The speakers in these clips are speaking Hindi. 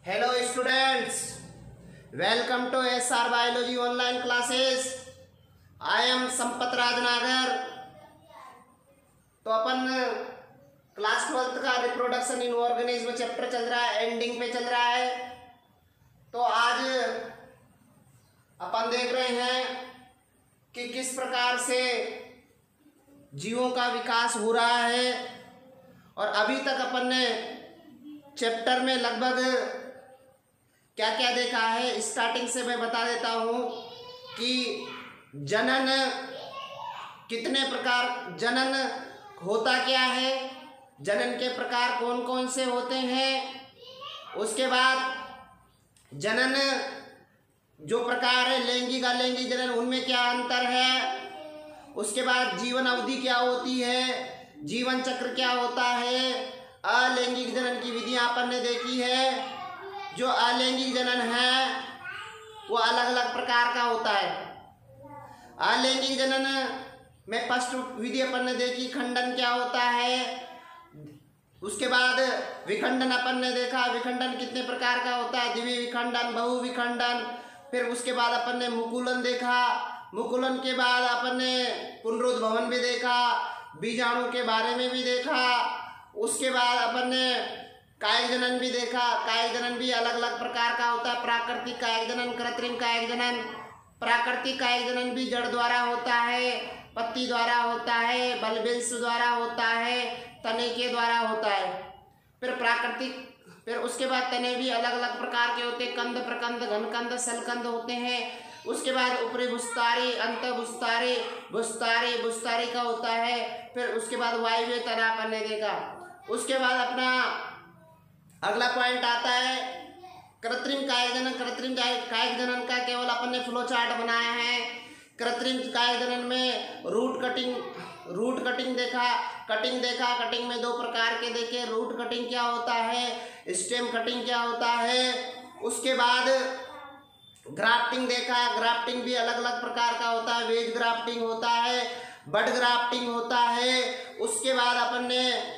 Hello students, welcome to SR Biology online classes. I am Sampat राजनागर। तो अपन क्लास 12 का रिप्रोडक्शन इन ऑर्गेनिज्म चैप्टर चल रहा है, एंडिंग पे चल रहा है। तो आज अपन देख रहे हैं कि किस प्रकार से जीवों का विकास हो रहा है। और अभी तक अपन ने चैप्टर में लगभग क्या क्या देखा है, स्टार्टिंग से मैं बता देता हूँ कि जनन कितने प्रकार, जनन होता क्या है, जनन के प्रकार कौन कौन से होते हैं, उसके बाद जनन जो प्रकार है लैंगिक अलैंगिक जनन उनमें क्या अंतर है, उसके बाद जीवन अवधि क्या होती है, जीवन चक्र क्या होता है, अलैंगिक जनन की विधियां अपन ने देखी है। जो अलैंगिक जनन है वो अलग अलग प्रकार का होता है। अलैंगिक जनन में फर्स्ट विधि अपन ने देखी, खंडन क्या होता है। उसके बाद विखंडन अपन ने देखा, विखंडन कितने प्रकार का होता है, द्विवीय विखंडन, बहु विखंडन। फिर उसके बाद अपन ने मुकुलन देखा, मुकुलन के बाद अपन ने पुनरुद्भवन भी देखा, बीजाणु के बारे में भी देखा। उसके बाद अपन ने कायिक जनन भी देखा। कायिक जनन भी अलग अलग प्रकार का होता है, प्राकृतिक कायिक जनन, कृत्रिम कायिक जनन। प्राकृतिक कायिक जनन भी जड़ द्वारा होता है, पत्ती द्वारा होता है, बलवंश द्वारा होता है, तने के द्वारा होता है। फिर प्राकृतिक, फिर उसके बाद तने भी अलग अलग प्रकार के होते हैं, कंद, प्रकंद, घनकंद, सलकंद होते हैं। उसके बाद ऊपरी भूस्तारी, अंत भूस्तारी, भूस्तारी भूस्तारी का होता है। फिर उसके बाद वायव्य तना अपन ने देखा। उसके बाद अपना अगला पॉइंट आता है कृत्रिम कायिक जनन। कृत्रिम कायिक जनन का केवल अपन ने फ्लो चार्ट बनाया है। कृत्रिम कायिक जनन में रूट कटिंग देखा, कटिंग में दो प्रकार के देखे, रूट कटिंग क्या होता है, स्टेम कटिंग क्या होता है। उसके बाद ग्राफ्टिंग देखा, ग्राफ्टिंग भी अलग अलग प्रकार का होता है, वेज ग्राफ्टिंग होता है, बड ग्राफ्टिंग होता है। उसके बाद अपन ने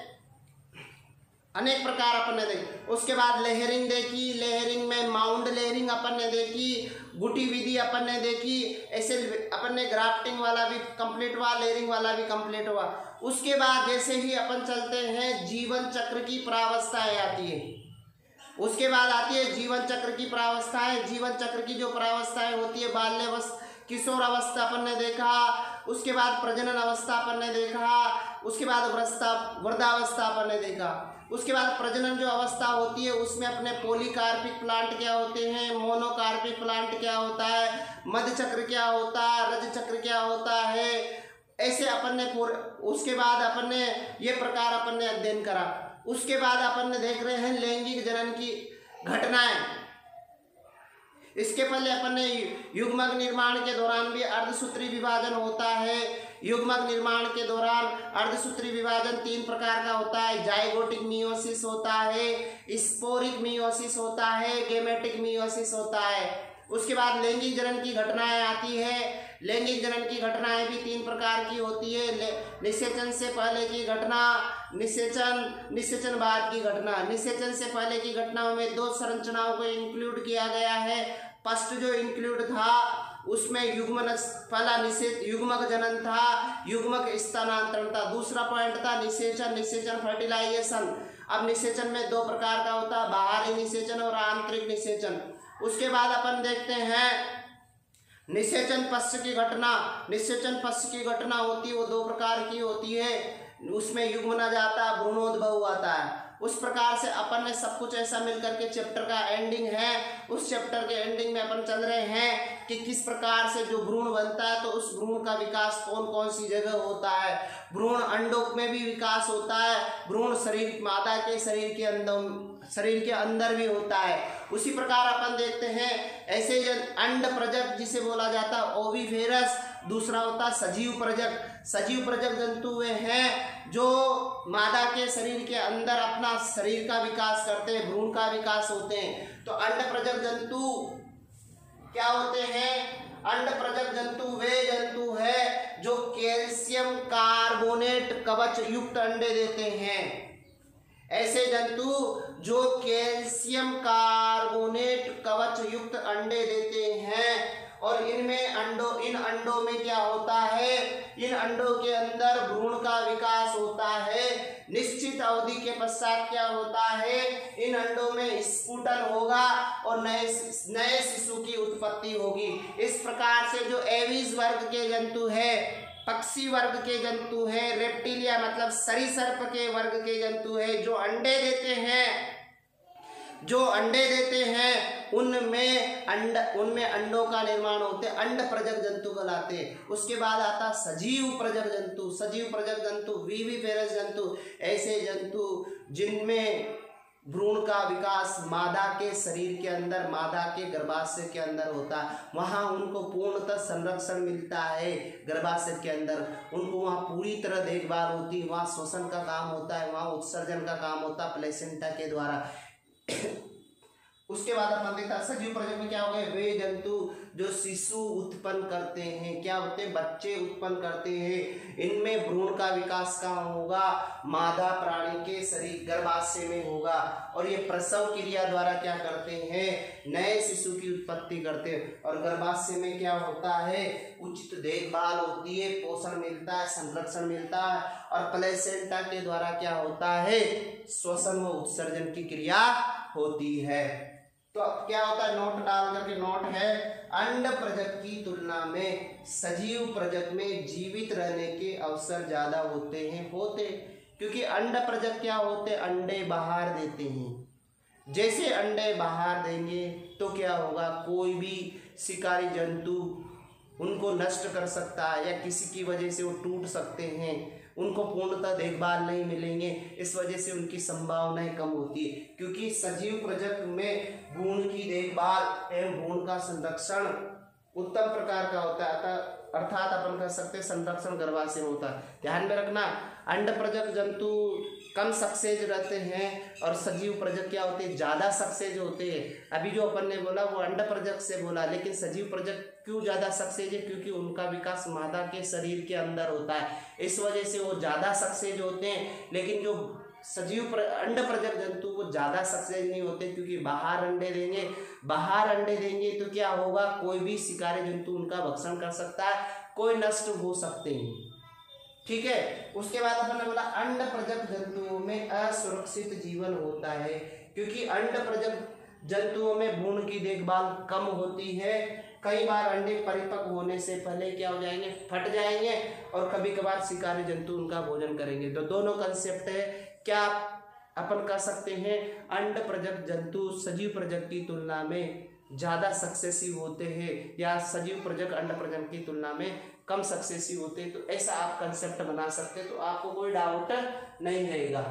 अनेक प्रकार अपन ने देखी। उसके बाद लेयरिंग देखी, लेयरिंग में माउंड लेयरिंग अपन ने देखी, गुटी विधि अपन ने देखी। ऐसे अपन ने ग्राफ्टिंग वाला भी कंप्लीट हुआ, लेयरिंग वाला भी कंप्लीट हुआ। उसके बाद जैसे ही अपन चलते हैं जीवन चक्र की प्रावस्थाएं आती है। उसके बाद आती है जीवन चक्र की प्रावस्थाएं। जीवन चक्र की जो प्रावस्थाएं होती है, बाल्यावस्था, किशोर अवस्था अपन ने देखा। उसके बाद प्रजनन अवस्था अपन ने देखा। उसके बाद वृद्धावस्था अपन ने देखा। उसके बाद प्रजनन जो अवस्था होती है उसमें अपने पॉलीकार्पिक प्लांट क्या होते हैं, मोनोकार्पिक प्लांट क्या होता है, मध्य चक्र क्या होता है, रज चक्र क्या होता है। ऐसे अपन ने उसके बाद अपन ने ये प्रकार अपन ने अध्ययन करा। उसके बाद अपन ने देख रहे हैं लैंगिक जनन की घटनाएं। इसके पहले अपन ने युग्मक निर्माण के दौरान भी अर्धसूत्री विभाजन होता है। युग्मक निर्माण के दौरान अर्धसूत्री विभाजन 3 प्रकार का होता है, जाइगोटिक मियोसिस होता है, स्पोरिक मियोसिस होता है, गेमेटिक मियोसिस होता है। उसके बाद लैंगिक जनन की घटनाएं आती है। लैंगिक जनन की घटनाएं भी 3 प्रकार की होती है, निषेचन से पहले की घटना, निषेचन बाद की घटना। निषेचन से पहले की घटनाओं में 2 संरचनाओं को इंक्लूड किया गया है। फर्स्ट जो इंक्लूड था उसमें युग्मक जनन था, युग्मक स्थानांतरण था। दूसरा पॉइंट था निषेचन फर्टिलाइजेशन। अब निषेचन में 2 प्रकार का होता है, बाहरी निषेचन और आंतरिक निषेचन। उसके बाद अपन देखते हैं निषेचन पश्च की घटना। निषेचन पश्च की घटना होती है वो 2 प्रकार की होती है, उसमें युग्मन जाता है, भ्रूणोद्भव आता है। उस प्रकार से अपन ने सब कुछ ऐसा मिलकर के चैप्टर का एंडिंग है। उस चैप्टर के एंडिंग में अपन चल रहे हैं कि किस प्रकार से जो भ्रूण बनता है तो उस भ्रूण का विकास कौन कौन सी जगह होता है। भ्रूण अंडों में भी विकास होता है, भ्रूण मादा के शरीर के अंदर भी होता है। उसी प्रकार अपन देखते हैं ऐसे अंड प्रजक जिसे बोला जाता है ओविफेरस, दूसरा होता है सजीव प्रजक। सजीव प्रजक जंतु वे हैं जो मादा के शरीर के अंदर अपना शरीर का विकास करते हैं, भ्रूण का विकास होते हैं। तो अंड प्रजक जंतु क्या होते हैं? अंड प्रजक जंतु वे जंतु है जो कैल्शियम कार्बोनेट कवच युक्त अंडे देते हैं। ऐसे जंतु जो कैल्शियम कार्बोनेट कवच युक्त अंडे देते हैं, और इन अंडों में क्या होता है, इन अंडों के अंदर भ्रूण का विकास होता है। निश्चित अवधि के पश्चात क्या होता है, इन अंडों में स्फुटन होगा और नए शिशु की उत्पत्ति होगी। इस प्रकार से जो एविज वर्ग के जंतु है, पक्षी वर्ग के जंतु है, रेप्टिलिया मतलब सरीसृप के वर्ग के जंतु है, जो अंडे देते हैं उनमें अंडों का निर्माण होते हैं, अंड प्रजक जंतु कहलाते हैं। उसके बाद आता सजीव प्रजक जंतु विविपेरस जंतु, ऐसे जंतु जिनमें भ्रूण का विकास मादा के शरीर के अंदर, मादा के गर्भाशय के अंदर होता है। वहाँ उनको पूर्णतः संरक्षण मिलता है, गर्भाशय के अंदर उनको वहाँ पूरी तरह देखभाल होती है, वहाँ श्वसन का काम होता है, वहाँ उत्सर्जन का काम होता है प्लेसेंटा के द्वारा। उसके बाद अपन देखता सजीव प्रजक में क्या हो गए, वे जंतु जो शिशु उत्पन्न करते हैं, क्या होते हैं, बच्चे उत्पन्न करते हैं। इनमें भ्रूण का विकास कहाँ होगा, मादा प्राणी के शरीर गर्भाशय में होगा, और ये प्रसव क्रिया द्वारा क्या करते हैं, नए शिशु की उत्पत्ति करते हैं। और गर्भाशय में क्या होता है, उचित देखभाल होती है, पोषण मिलता है, संरक्षण मिलता है, और प्लेसेंटा के द्वारा क्या होता है, श्वसन व उत्सर्जन की क्रिया होती है। तो अब क्या होता है, नोट डाल करके, नोट है अंड प्रजक की तुलना में सजीव प्रजक में जीवित रहने के अवसर ज्यादा होते क्योंकि अंड प्रजक क्या होते, अंडे बाहर देते हैं। जैसे अंडे बाहर देंगे तो क्या होगा, कोई भी शिकारी जंतु उनको नष्ट कर सकता है, या किसी की वजह से वो टूट सकते हैं, उनको पूर्णतः देखभाल नहीं मिलेंगे, इस वजह से उनकी संभावनाएं कम होती है। क्योंकि सजीव प्रजक में भ्रूण की देखभाल एवं भ्रूण का संरक्षण उत्तम प्रकार का होता है, अर्थात अपन कह सकते हैं संरक्षण गर्भाशय में होता है। ध्यान में रखना, अंड प्रजक जंतु कम सक्सेज रहते हैं और सजीव प्रजक क्या होते हैं, ज़्यादा सक्सेज होते हैं। अभी जो अपन ने बोला वो अंड प्रजक से बोला, लेकिन सजीव प्रजक क्यों ज़्यादा सक्सेज है, क्योंकि उनका विकास मादा के शरीर के अंदर होता है, इस वजह से वो ज़्यादा सक्सेज होते हैं। लेकिन जो अंड प्रजक जंतु वो ज़्यादा सक्सेज नहीं होते, क्योंकि बाहर अंडे देंगे तो क्या होगा, कोई भी शिकारी जंतु उनका भक्षण कर सकता है, कोई नष्ट हो सकते हैं। ठीक है। उसके बाद अपन ने बोला अंड प्रजक जंतुओं में असुरक्षित जीवन होता है, क्योंकि अंड प्रजक जंतुओं में भ्रूण की देखभाल कम होती है। कई बार अंडे परिपक्व होने से पहले क्या हो जाएंगे, फट जाएंगे, और कभी कभार शिकारी जंतु उनका भोजन करेंगे। तो दोनों कंसेप्ट है, क्या अपन कह सकते हैं, अंड प्रजक जंतु सजीव प्रजक की तुलना में ज़्यादा सक्सेसिव होते हैं, या सजीव प्रजक अंड प्रजक की तुलना में कम सक्सेसिव होते हैं। तो ऐसा आप कंसेप्ट बना सकते हैं, तो आपको कोई डाउट नहीं रहेगा।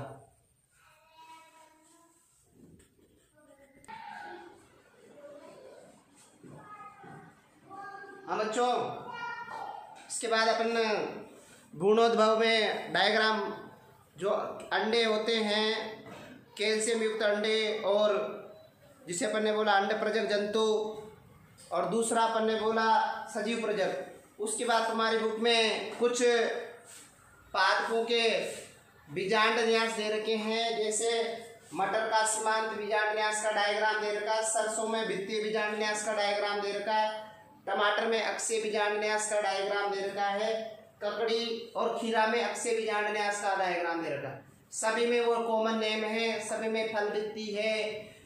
हाँ बच्चों, इसके बाद अपन भ्रूणोद्भव में डायग्राम, जो अंडे होते हैं कैल्शियम युक्त अंडे, और जिसे अपन ने बोला अंड प्रजक जंतु, और दूसरा अपन ने बोला सजीव प्रजक। उसके बाद तुम्हारी बुक में कुछ पादपों के बीजांड न्यास दे रखे हैं, जैसे मटर का सीमांत बीजांड न्यास का डायग्राम दे रखा है, सरसों में भित्तीय बीजांड न्यास का डायग्राम दे रखा है, टमाटर में अक्षीय बीजांड न्यास का डायग्राम दे रखा है, ककड़ी और खीरा में अक्षीय बीजांड न्यास का डायग्राम दे रखा है। सभी में वो कॉमन नेम है, सभी में फल भित्ति है।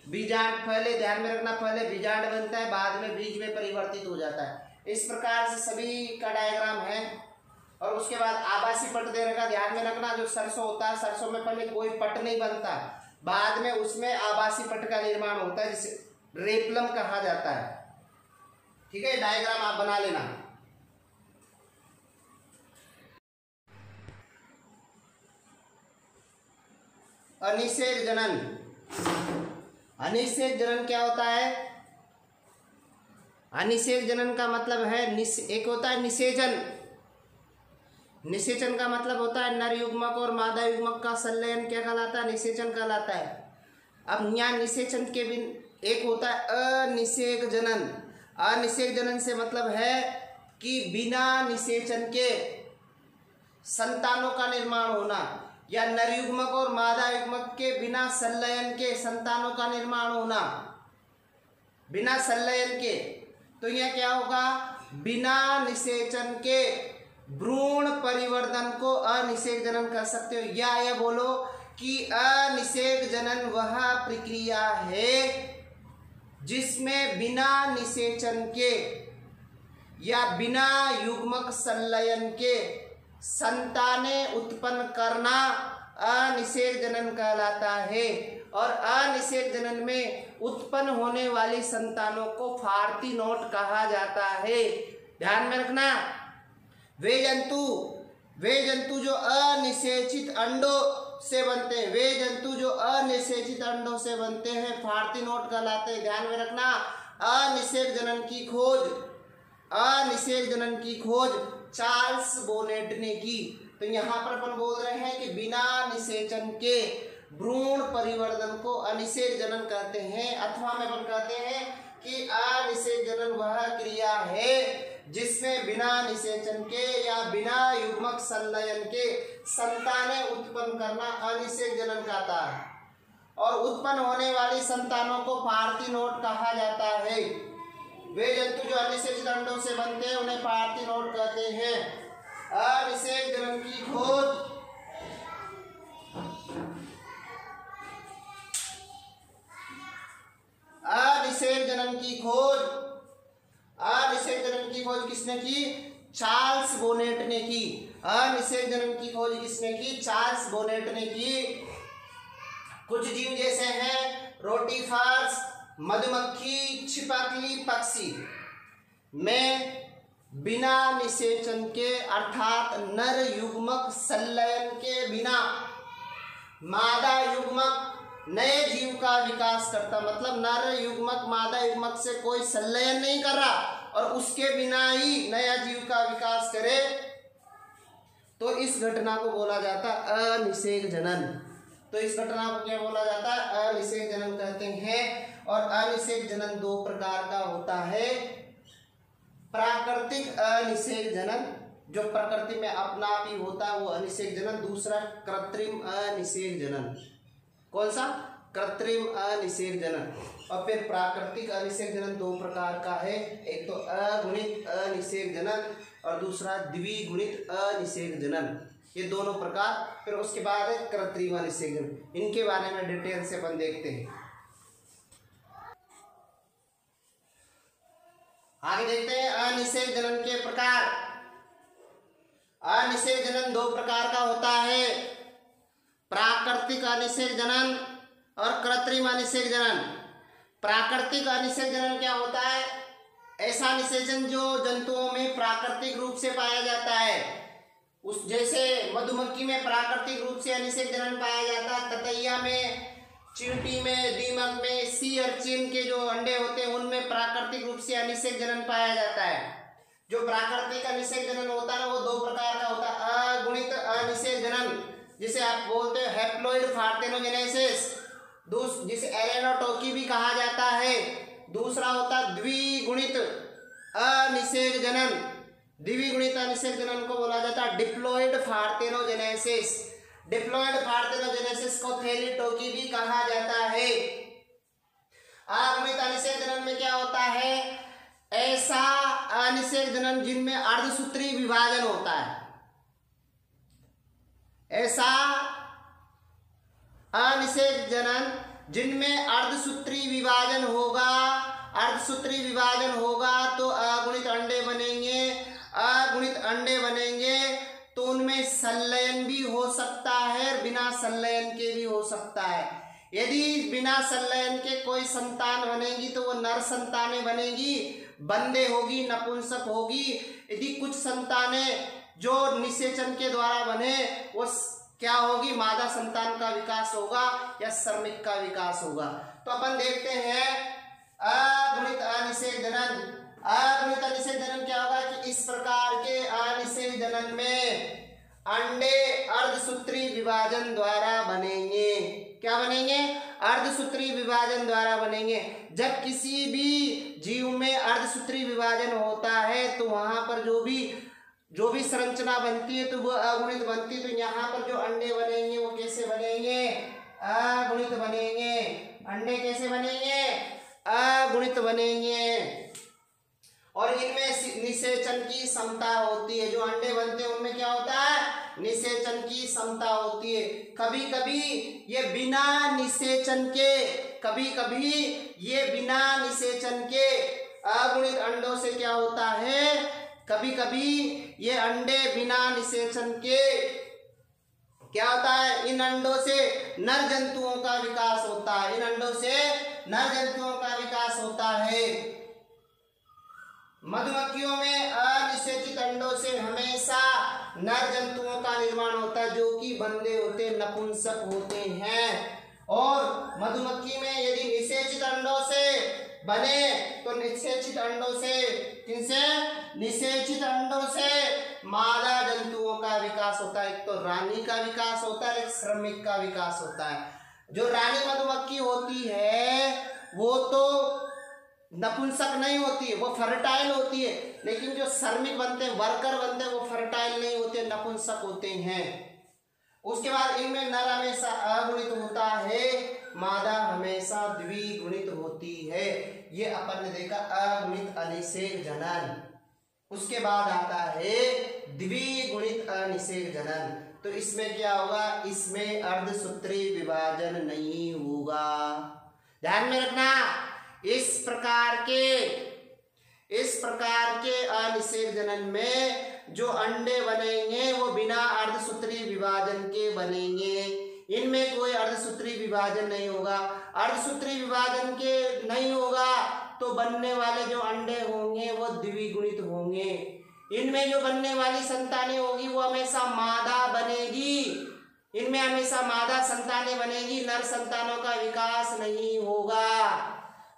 बीजांड पहले ध्यान में रखना, पहले बीजांड बनता है, बाद में बीज में परिवर्तित हो जाता है। इस प्रकार से सभी का डायग्राम है। और उसके बाद आभासी पट दे रखा, ध्यान में रखना, जो सरसों होता है, सरसों में पहले कोई पट नहीं बनता, बाद में उसमें आभासी पट का निर्माण होता है, जिसे रेपलम कहा जाता है। ठीक है, डायग्राम आप बना लेना। अनिषेक जनन, अनिषेक जनन क्या होता है? अनिषेक जनन का मतलब है एक होता है निषेचन। निषेचन का मतलब होता है नर युग्मक और मादा युग्मक का संलयन, क्या कहलाता है? निषेचन कहलाता है। अब यहाँ निषेचन के बिन एक होता है अनिषेक जनन। अनिषेक जनन से मतलब है कि बिना निषेचन के संतानों का निर्माण होना। या नर युग्मक और मादा युग्मक के बिना संलयन के संतानों का निर्माण होना, बिना संलयन के, तो यह क्या होगा, बिना निषेचन के भ्रूण परिवर्धन को अनिषेक जनन कह सकते हो। या यह बोलो कि अनिषेक जनन वह प्रक्रिया है जिसमें बिना निषेचन के या बिना युग्मक संलयन के संतानें उत्पन्न करना अनिषेक जनन कहलाता है। और अनिषेक जनन में उत्पन्न होने वाली संतानों को फार्ती नोट कहा जाता है। ध्यान में रखना, वे जंतु जो अनिषेचित अंडों से बनते हैं, वे जंतु जो अनिषेचित अंडों से बनते हैं फार्ती नोट कहलाते हैं। ध्यान में रखना, अनिषेक जनन की खोज चार्ल्स बोनेट ने की। तो यहाँ पर अपन बोल रहे हैं कि बिना निषेचन के भ्रूण परिवर्धन को अनिषेक जनन कहते हैं, अथवा में अपन कहते हैं कि अनिषेक जनन वह क्रिया है जिसमें बिना निषेचन के या बिना युग्मक संलयन के संतानें उत्पन्न करना अनिषेक जनन कहता है। और उत्पन्न होने वाली संतानों को फार्ती नोट कहा जाता है। वे जंतु जो अनिषेचित अंडों से बनते हैं उन्हें फार्ती नोट कहते हैं। अनिषेक जनन की खोज अनिषेक जनन की खोज किसने की, चार्ल्स बोनेट ने की। अनिषेक जनन की खोज किसने की, चार्ल्स बोनेट ने की। कुछ जीव जैसे हैं रोटीफर्स, मधुमक्खी, छिपकली, पक्षी में बिना निषेचन के अर्थात नर युग्मक संलयन के बिना मादा युग्मक नए जीव का विकास करता, मतलब नर युग्मक मादा युग्मक से कोई संलयन नहीं कर रहा और उसके बिना ही नया जीव का विकास करे, तो इस घटना को बोला जाता अनिषेक जनन। तो इस घटना को क्या बोला जाता है, अनिषेक जनन कहते हैं। और अनिषेक जनन दो प्रकार का होता है, प्राकृतिक अनिषेक जनन जो प्रकृति में अपना आप ही होता है वो अनिषेक जनन, दूसरा कृत्रिम अनिषेक जनन। कौन सा, कृत्रिम अनिषेक जनन। और फिर प्राकृतिक अनिषेक जनन दो प्रकार का है, एक तो अगुणित अनिषेक जनन और दूसरा द्विगुणित अनिषेक जनन, ये दोनों प्रकार। फिर उसके बाद है कृत्रिम अनिषेक जनन, इनके बारे में डिटेल से अपन देखते हैं। आगे देखते हैं अनिषेक जनन के प्रकार। अनिषेक जनन दो प्रकार का होता है, प्राकृतिक अनिषेक जनन और कृत्रिम अनिषेक जनन। प्राकृतिक अनिषेक जनन क्या होता है, ऐसा निषेचन जो जंतुओं में प्राकृतिक रूप से पाया जाता है। उस जैसे मधुमक्खी में प्राकृतिक रूप से अनिषेक जनन पाया जाता है, ततैया में, चींटी में, दीमक में, सी अर्चिन के जो अंडे होते हैं उनमें प्राकृतिक रूप से अनिषेक जनन पाया जाता है। जो प्राकृतिक अनिषेक जनन होता है वो दो प्रकार का होता है, अगुणित अनिषेक जनन जिसे आप बोलते हैं हैप्लॉइड पार्थेनोजेनेसिस, जिसे एलेनोटोकी भी कहा जाता है। दूसरा होता है द्विगुणित अनिषेक जनन, द्विगुणित अनिषेक जनन को बोला जाता है डिप्लॉइड पार्थेनोजेनेसिस। डिप्लॉइड पार्थेनोजेनेसिस को थैलीटोकी भी कहा जाता है। अगुणित अनिषेक जनन में क्या होता है, ऐसा अनिषेक जनन जिनमें अर्धसूत्री विभाजन होता है, ऐसा अनिषेक जनन जिनमें अर्धसूत्री विभाजन होगा, अर्धसूत्री विभाजन होगा तो अगुणित अंडे बनेंगे। अगुणित अंडे बनेंगे तो उनमें संलयन भी हो सकता है, बिना संलयन के भी हो सकता है। यदि बिना संलयन के कोई संतान बनेगी तो वो नर संतानें बनेगी, बंदे होगी, नपुंसक होगी। यदि कुछ संतानें जो निषेचन के द्वारा बने वो क्या होगी, मादा संतान का विकास होगा या श्रमिक का विकास होगा। तो अपन देखते हैं अगुणित अनिषेक जनन। अगुणित अनिषेक जनन क्या होगा कि इस प्रकार के अनिषेक जनन में अंडे अर्धसूत्री विभाजन द्वारा बनेंगे। क्या बनेंगे, अर्धसूत्री विभाजन द्वारा बनेंगे। जब किसी भी जीव में अर्धसूत्री विभाजन होता है तो वहां पर जो भी जो भी संरचना बनती है तो वो अगुणित बनती है। तो यहाँ पर जो अंडे बनेंगे वो कैसे बनेंगे? अगुणित बनेंगे। अंडे कैसे बनेंगे? अगुणित बनेंगे। और इनमें निषेचन की क्षमता होती है। जो अंडे बनते हैं उनमें क्या होता है? निषेचन की क्षमता होती है। कभी कभी ये बिना निषेचन के, कभी कभी ये बिना निषेचन के अगुणित अंडों से क्या होता है? कभी कभी ये अंडे बिना निषेचन के क्या होता है? इन अंडों से नर जंतुओं का विकास होता है। इन अंडों से नर जंतुओं का विकास होता है। मधुमक्खियों में अनिषेचित अंडों से हमेशा नर जंतुओं का निर्माण होता है जो कि बंदे होते, नपुंसक होते हैं। और मधुमक्खी में यदि निषेचित अंडों से बने तो निषेचित अंडों से, किनसे? निषेचित अंडों से मादा जंतुओं का विकास होता है। एक तो रानी का विकास होता है, एक श्रमिक का विकास होता है। जो रानी मधुमक्खी होती है वो तो नपुंसक नहीं होती है, वो फर्टाइल होती है। लेकिन जो श्रमिक बनते हैं, वर्कर बनते हैं, वो फर्टाइल नहीं होते, नपुंसक होते हैं। उसके बाद इनमें नर हमेशा अगुणित होता है, मादा हमेशा द्विगुणित होती है। ये अपन ने देखा अगुणित अनिषेक जनन। उसके बाद आता है द्विगुणित अनिषेक जनन। तो इसमें क्या होगा? इसमें अर्धसूत्री विभाजन नहीं होगा। ध्यान में रखना, इस प्रकार के अनिषेक जनन में जो अंडे बनेंगे वो बिना अर्धसूत्री विभाजन के बनेंगे। इनमें कोई अर्धसूत्री विभाजन नहीं होगा। अर्धसूत्री विभाजन के नहीं होगा तो बनने वाले जो अंडे होंगे वो द्विगुणित होंगे। इनमें जो बनने वाली संतानें होगी वो हमेशा मादा बनेगी। इनमें हमेशा मादा संतानें बनेगी, नर संतानों का विकास नहीं होगा।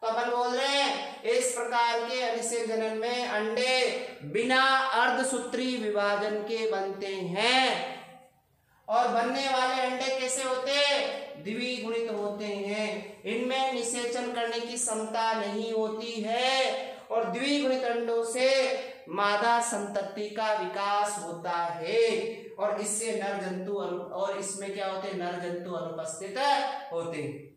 तो अपन बोल रहे हैं इस प्रकार के अनिषेक जनन में अंडे बिना अर्धसूत्री विभाजन के बनते हैं। और बनने वाले अंडे कैसे होते हैं? द्विगुणित होते हैं। इनमें निषेचन करने की क्षमता नहीं होती है। और द्विगुणित अंडों से मादा संतति का विकास होता है। और इससे नर जंतु और इसमें क्या होते हैं? नर जंतु अनुपस्थित होते हैं।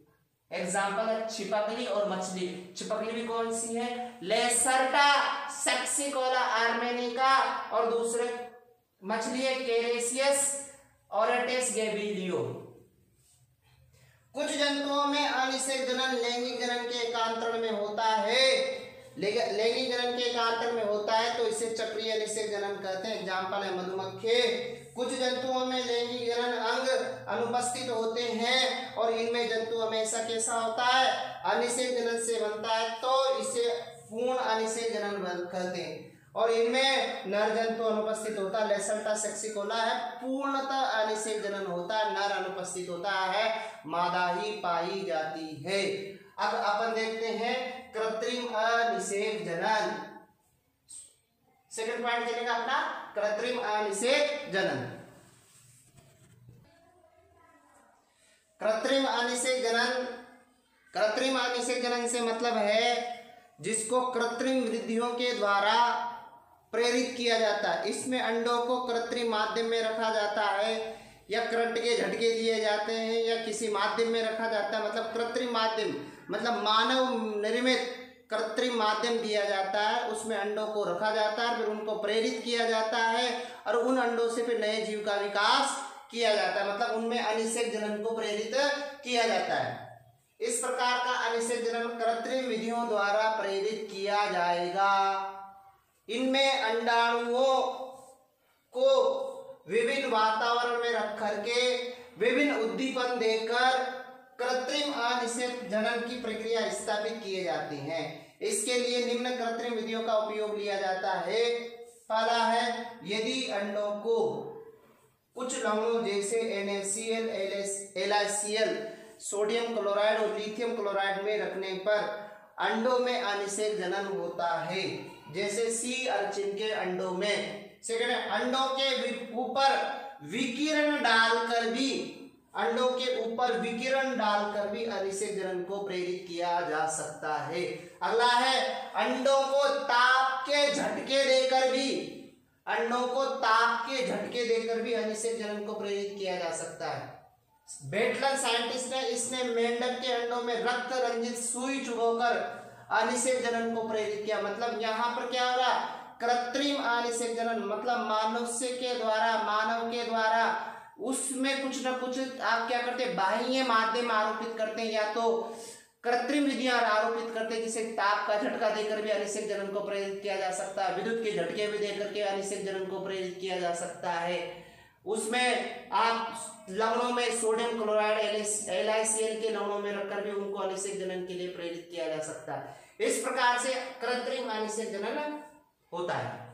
एग्जाम्पल है छिपकली और मछली। छिपकली भी कौन सी है? लेसर्टा सेक्सिकोला आर्मेनिका। और दूसरे मछली है केरेसियस ओरेटेस गैबिलियो। कुछ जंतुओं में अनिषेक जनन लैंगिक जनन के एकांतरण में होता है। लैंगिक जनन के एकांतरण में होता है तो इसे चक्रीय अनिषेक जनन कहते हैं। एग्जाम्पल है मधुमक्खी। कुछ जंतुओं में लैंगिक जनन अंग अनुपस्थित होते हैं और इनमें जंतु हमेशा कैसा होता है? अनिषेक जनन से बनता है तो इसे पूर्ण अनिषेक जनन कहते हैं। और इनमें नर जंतु अनुपस्थित होता है। लेसर्टा सेक्सिकोला है पूर्णतः अनिषेक जनन होता है, नर अनुपस्थित होता है, मादा ही पाई जाती है। अब अपन देखते हैं कृत्रिम अनिषेक जनन। सेकंड पॉइंट चलेगा अपना कृत्रिम अनिषेक जनन। कृत्रिम अनिषेक जनन, कृत्रिम अनिषेक जनन से मतलब है जिसको कृत्रिम वृद्धियों के द्वारा प्रेरित किया जाता है। इसमें अंडों को कृत्रिम माध्यम में रखा जाता है या करंट के झटके दिए जाते हैं या किसी माध्यम में रखा जाता है। मतलब कृत्रिम माध्यम मतलब मानव निर्मित कृत्रिम माध्यम दिया जाता है। उसमें अंडों को रखा जाता है, फिर उनको प्रेरित किया जाता है और उन अंडों से फिर नए जीव का विकास किया जाता है। मतलब उनमें अनिषेक जनन को प्रेरित किया जाता है। इस प्रकार का अनिषेक जनन कृत्रिम विधियों द्वारा प्रेरित किया जाएगा। इनमें अंडाणुओं को विभिन्न वातावरण में रख करके विभिन्न उद्दीपन देकर कृत्रिम अनिषेक जनन की प्रक्रिया स्थापित किए जाते हैं। इसके लिए निम्न कृत्रिम विधियों का उपयोग लिया जाता है। पहला है यदि अंडों को कुछ लवणों जैसे NaCl, LaCl, सोडियम क्लोराइड और लिथियम क्लोराइड में रखने पर अंडों में अनिषेक जनन होता है। जैसे सी अर्चिन के अंडों में। सेकंड है अंडों के ऊपर विकिरण डालकर भी, अंडों के ऊपर विकिरण डालकर भी अनिषेक जनन को प्रेरित किया जा सकता है। अगला है अंडों को ताप के झटके देकर भी अंडों को ताप के झटके देकर भी अनिषेक जनन को प्रेरित किया जा सकता है। बेटलन साइंटिस्ट ने इसने मेंढक के अंडों में रक्त रंजित सुई चुभोकर अनिषेक जनन को प्रेरित किया। मतलब यहाँ पर क्या हो रहा, कृत्रिम अनिषेक जनन, मतलब मानव के द्वारा उसमें कुछ न कुछ आप क्या करते हैं, बाह्य माध्यम आरोपित करते हैं, या तो कृत्रिम विधियां आरोपित करते हैं, जिसे ताप का झटका देकर भी अनिषेक जनन को प्रेरित किया जा सकता है, विद्युत के झटके भी देकर के अनिषेक जनन को प्रेरित किया जा सकता है। उसमें आप लवणों में सोडियम क्लोराइड LiCl के लवणों में रखकर भी उनको अनिषेक जनन के लिए प्रेरित किया जा सकता है। इस प्रकार से कृत्रिम अनिषेक जनन होता है।